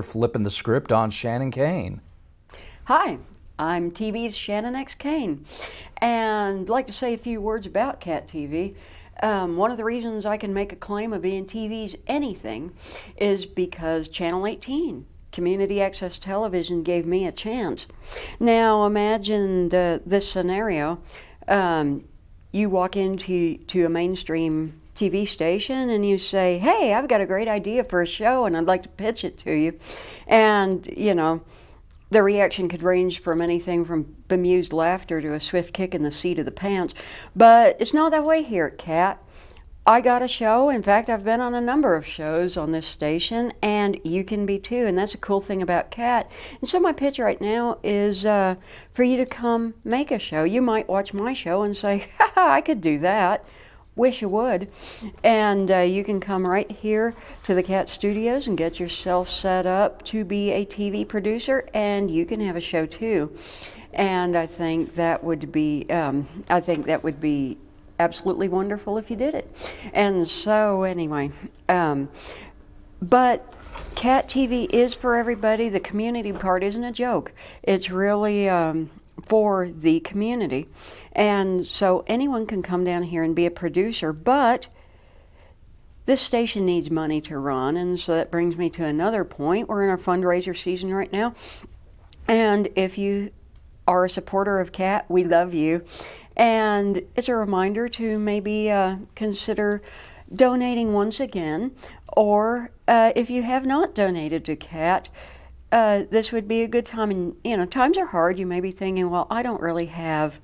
Flipping the script on Shannon Kane. Hi, I'm TV's Shannon X Kane, and I'd like to say a few words about Cat TV. One of the reasons I can make a claim of being TV's anything is because Channel 18, Community Access Television, gave me a chance. Now imagine this scenario. You walk into a mainstream TV station and you say, hey, I've got a great idea for a show and I'd like to pitch it to you. And, you know, the reaction could range from anything from bemused laughter to a swift kick in the seat of the pants. But it's not that way here at CAT. I got a show. In fact, I've been on a number of shows on this station, and you can be too. And that's a cool thing about CAT. And so my pitch right now is for you to come make a show. You might watch my show and say, ha, I could do that. Wish you would. And you can come right here to the CAT studios and get yourself set up to be a TV producer, and you can have a show too. And I think that would be absolutely wonderful if you did it. And so anyway, but CAT TV is for everybody. The community part isn't a joke. It's really for the community. And so anyone can come down here and be a producer, but this station needs money to run, and so that brings me to another point. We're in our fundraiser season right now, and if you are a supporter of CAT, we love you. And it's a reminder to maybe consider donating once again, or if you have not donated to CAT, this would be a good time. And you know, times are hard. You may be thinking, well, I don't really have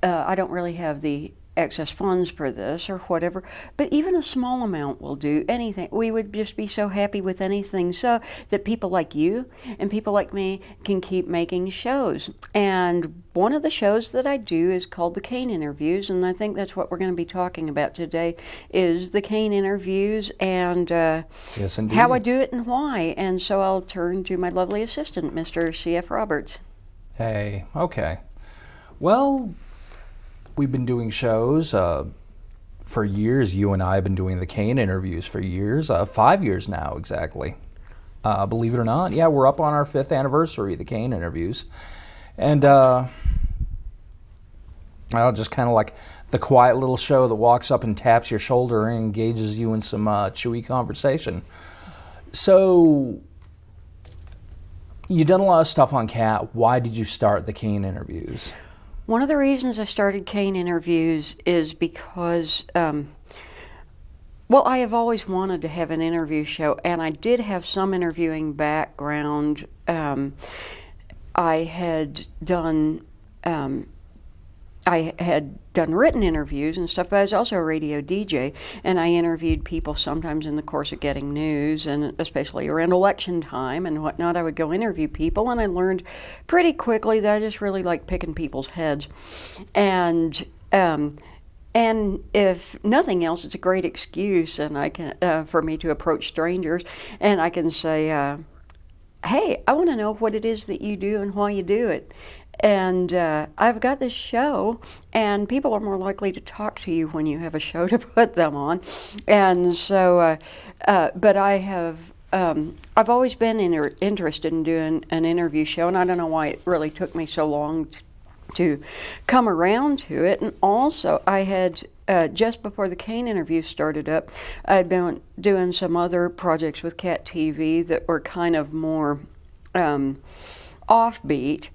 the excess funds for this or whatever, but even a small amount will do. Anything. We would just be so happy with anything, so that people like you and people like me can keep making shows. And one of the shows that I do is called the CAINE Interviews, and I think that's what we're going to be talking about today, is the CAINE Interviews and Yes, indeed. how I do it and why. And so I'll turn to my lovely assistant, Mr. C.F. Roberts. Hey, okay. Well, we've been doing shows for years. You and I have been doing the CAINE Interviews for years, 5 years now exactly. Believe it or not, yeah, we're up on our 5th anniversary of the CAINE Interviews. And just kind of like the quiet little show that walks up and taps your shoulder and engages you in some chewy conversation. So, you've done a lot of stuff on CAT. Why did you start the CAINE Interviews? One of the reasons I started CAINE Interviews is because, well, I have always wanted to have an interview show, and I did have some interviewing background. I had done written interviews and stuff, but I was also a radio DJ, and I interviewed people sometimes in the course of getting news, and especially around election time and whatnot. I would go interview people, and I learned pretty quickly that I just really like picking people's heads. And if nothing else, it's a great excuse, and I can for me to approach strangers, and I can say, hey, I want to know what it is that you do and why you do it. And I've got this show, and people are more likely to talk to you when you have a show to put them on. And so, but I've always been interested in doing an interview show, and I don't know why it really took me so long to come around to it. And also, I had, just before the CAINE Interview started up, I'd been doing some other projects with CAT TV that were kind of more offbeat.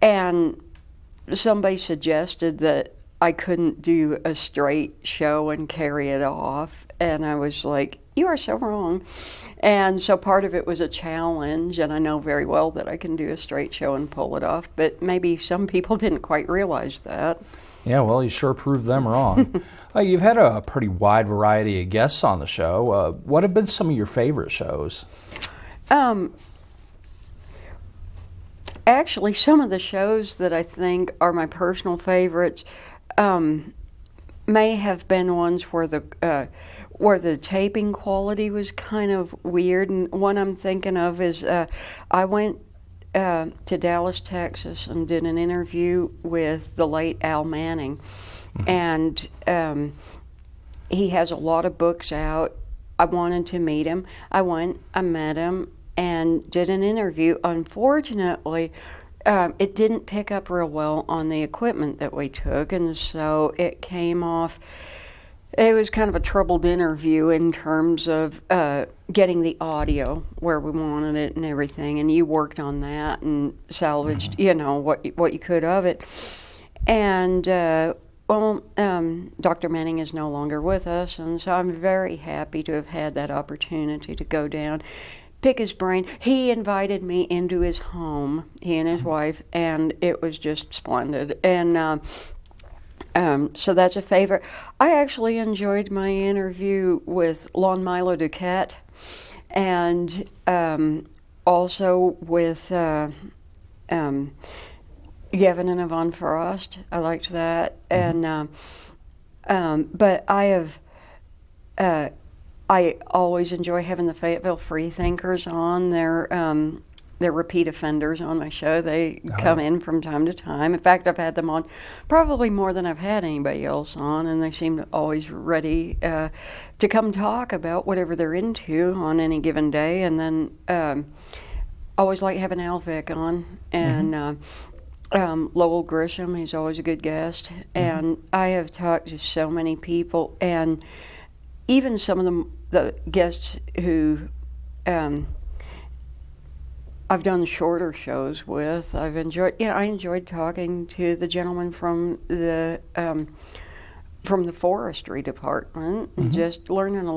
And somebody suggested that I couldn't do a straight show and carry it off. And I was like, you are so wrong. And so part of it was a challenge, and I know very well that I can do a straight show and pull it off, but maybe some people didn't quite realize that. Yeah, well, you sure proved them wrong. You've had a pretty wide variety of guests on the show. What have been some of your favorite shows? Actually, some of the shows that I think are my personal favorites may have been ones where the taping quality was kind of weird. And one I'm thinking of is I went to Dallas, Texas, and did an interview with the late Al Manning, and he has a lot of books out. I wanted to meet him. I went, I met him, and did an interview. Unfortunately, it didn't pick up real well on the equipment that we took, and so it came off. It was kind of a troubled interview in terms of getting the audio where we wanted it and everything, and you worked on that and salvaged, what you could of it. And, Dr. Manning is no longer with us, and so I'm very happy to have had that opportunity to go down, pick his brain. He invited me into his home, he and his wife, and it was just splendid. And so that's a favorite. I actually enjoyed my interview with Lon Milo Duquette, and also with Gavin and Yvonne Frost. I liked that. And but I always enjoy having the Fayetteville Freethinkers on. They're repeat offenders on my show. They come in from time to time. In fact, I've had them on probably more than I've had anybody else on, and they seem always ready to come talk about whatever they're into on any given day. And then always like having Al Vick on, and Lowell Grisham, he's always a good guest. And I have talked to so many people, and even some of the guests who I've done shorter shows with. I enjoyed talking to the gentleman from the forestry department, and just learning a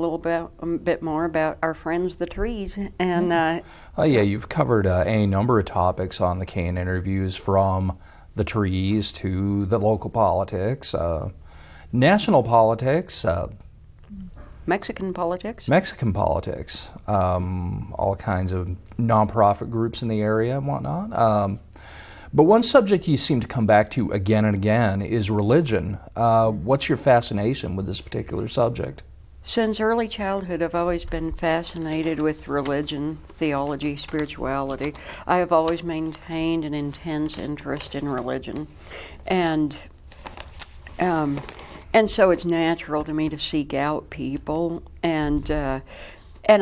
bit more about our friends, the trees. And you've covered a number of topics on the CAINE interviews, from the trees to the local politics, national politics, Mexican politics, all kinds of nonprofit groups in the area and whatnot. But one subject you seem to come back to again and again is religion. What's your fascination with this particular subject? Since early childhood, I've always been fascinated with religion, theology, spirituality. I have always maintained an intense interest in religion. And so it's natural to me to seek out people, and I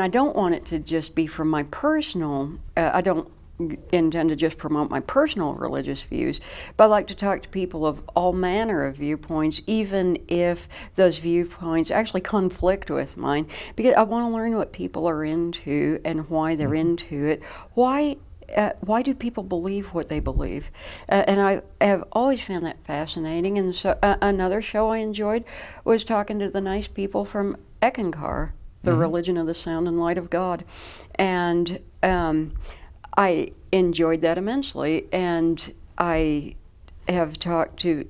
don't want it to just be from my personal. I don't intend to just promote my personal religious views, but I like to talk to people of all manner of viewpoints, even if those viewpoints actually conflict with mine, because I want to learn what people are into and why they're into it. Why do people believe what they believe? And I have always found that fascinating. And so another show I enjoyed was talking to the nice people from Eckankar, the Religion of the Sound and Light of God. And I enjoyed that immensely. And I have talked to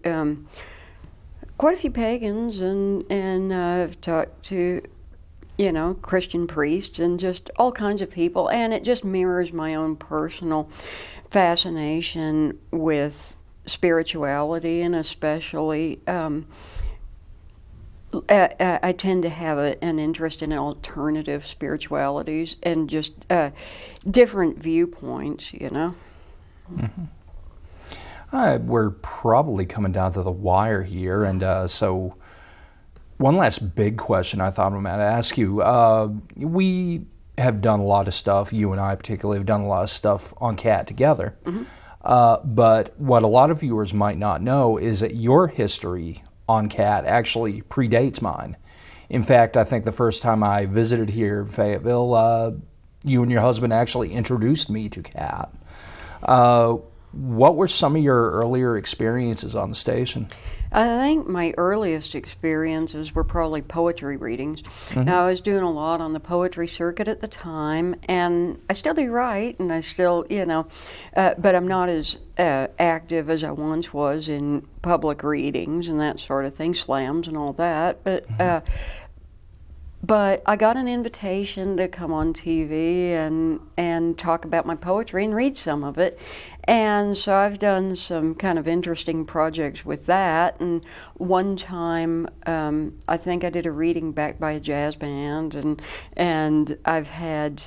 quite a few pagans, and I've talked to Christian priests and just all kinds of people, and it just mirrors my own personal fascination with spirituality, and especially I tend to have an interest in alternative spiritualities and just different viewpoints, We're probably coming down to the wire here, and so one last big question I thought I might ask you. We have done a lot of stuff, you and I particularly have done a lot of stuff on CAT together. But what a lot of viewers might not know is that your history on CAT actually predates mine. In fact, I think the first time I visited here in Fayetteville, you and your husband actually introduced me to CAT. What were some of your earlier experiences on the station? I think my earliest experiences were probably poetry readings. Now, I was doing a lot on the poetry circuit at the time, and I still do write, and I still, but I'm not as active as I once was in public readings and that sort of thing, slams and all that. But I got an invitation to come on TV and talk about my poetry and read some of it. And so I've done some kind of interesting projects with that. And one time, I think I did a reading backed by a jazz band, and I've had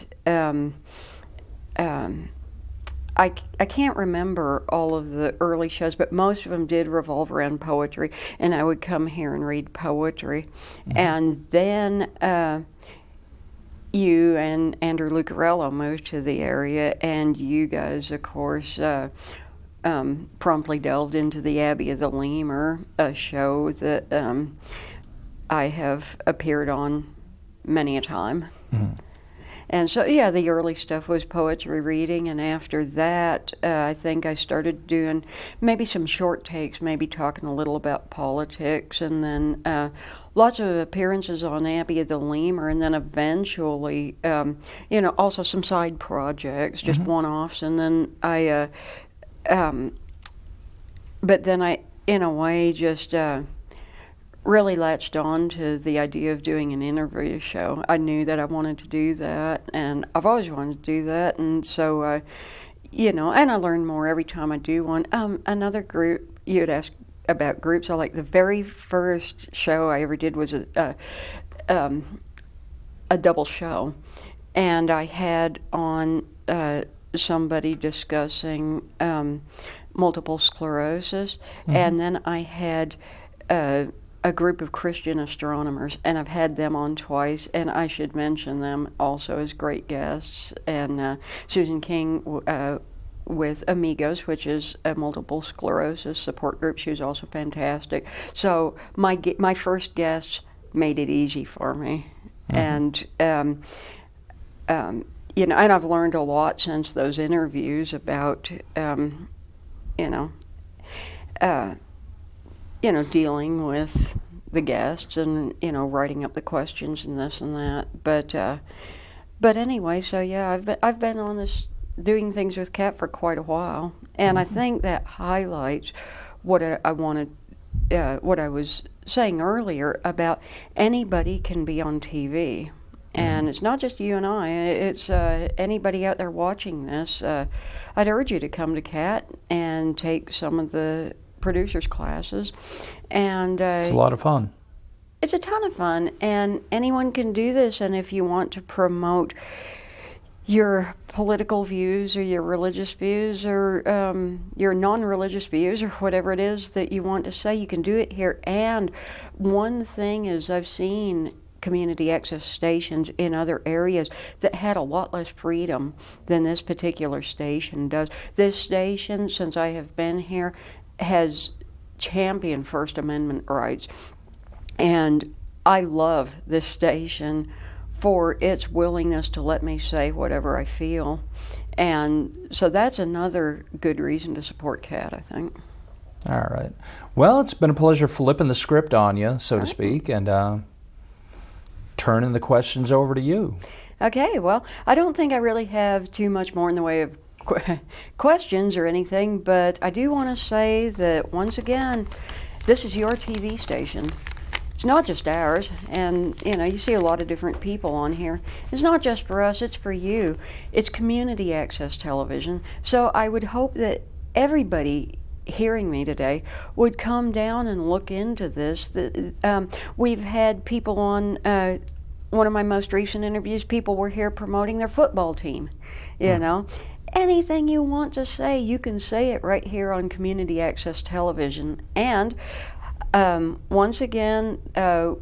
I can't remember all of the early shows, but most of them did revolve around poetry, and I would come here and read poetry. And then you and Andrew Lucarello moved to the area, and you guys, of course, promptly delved into the Abbey of the Lemur, a show that I have appeared on many a time. Mm-hmm. And so, yeah, the early stuff was poetry reading, and after that, I think I started doing maybe some short takes, maybe talking a little about politics, and then lots of appearances on Abbey of the Lemur, and then eventually, also some side projects, just one-offs, and then but then I, in a way, just really latched on to the idea of doing an interview show. I knew that I wanted to do that, and I've always wanted to do that, and so, and I learn more every time I do one. Another group, you had asked about groups, the very first show I ever did was a double show, and I had on somebody discussing multiple sclerosis, and then I had a group of Christian astronomers, and I've had them on twice, and I should mention them also as great guests, and Susan King with Amigos, which is a multiple sclerosis support group. She was also fantastic. So my first guests made it easy for me, and and I've learned a lot since those interviews about dealing with the guests and, writing up the questions and this and that. But anyway, so yeah, I've been on this, doing things with Kat for quite a while. And I think that highlights what I wanted, what I was saying earlier about anybody can be on TV. And it's not just you and I, it's anybody out there watching this. I'd urge you to come to Kat and take some of the producers classes, and it's a lot of fun. It's a ton of fun, and anyone can do this. And if you want to promote your political views or your religious views or your non-religious views or whatever it is that you want to say, you can do it here. And one thing is, I've seen community access stations in other areas that had a lot less freedom than this particular station does. This station, since I have been here, has championed First Amendment rights, and I love this station for its willingness to let me say whatever I feel, and so that's another good reason to support Kat, I think. All right. Well, it's been a pleasure flipping the script on you, so to speak, and turning the questions over to you. Okay, well, I don't think I really have too much more in the way of questions or anything, but I do want to say that once again, this is your TV station. It's not just ours, and you see a lot of different people on here. It's not just for us, it's for you. It's community access television. So I would hope that everybody hearing me today would come down and look into this. We've had people on one of my most recent interviews, people were here promoting their football team, Anything you want to say, you can say it right here on Community Access Television. And once again,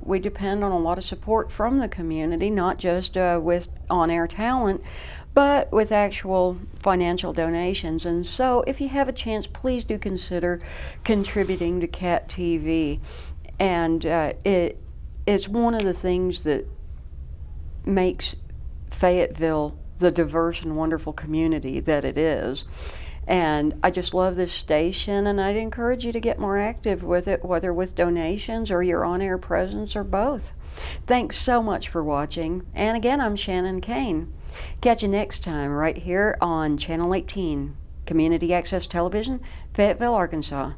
we depend on a lot of support from the community, not just with on-air talent, but with actual financial donations. And so if you have a chance, please do consider contributing to Cat TV. And it's one of the things that makes Fayetteville the diverse and wonderful community that it is. And I just love this station, and I'd encourage you to get more active with it, whether with donations or your on-air presence or both. Thanks so much for watching. And again, I'm Shannon Cain. Catch you next time right here on Channel 18, Community Access Television, Fayetteville, Arkansas.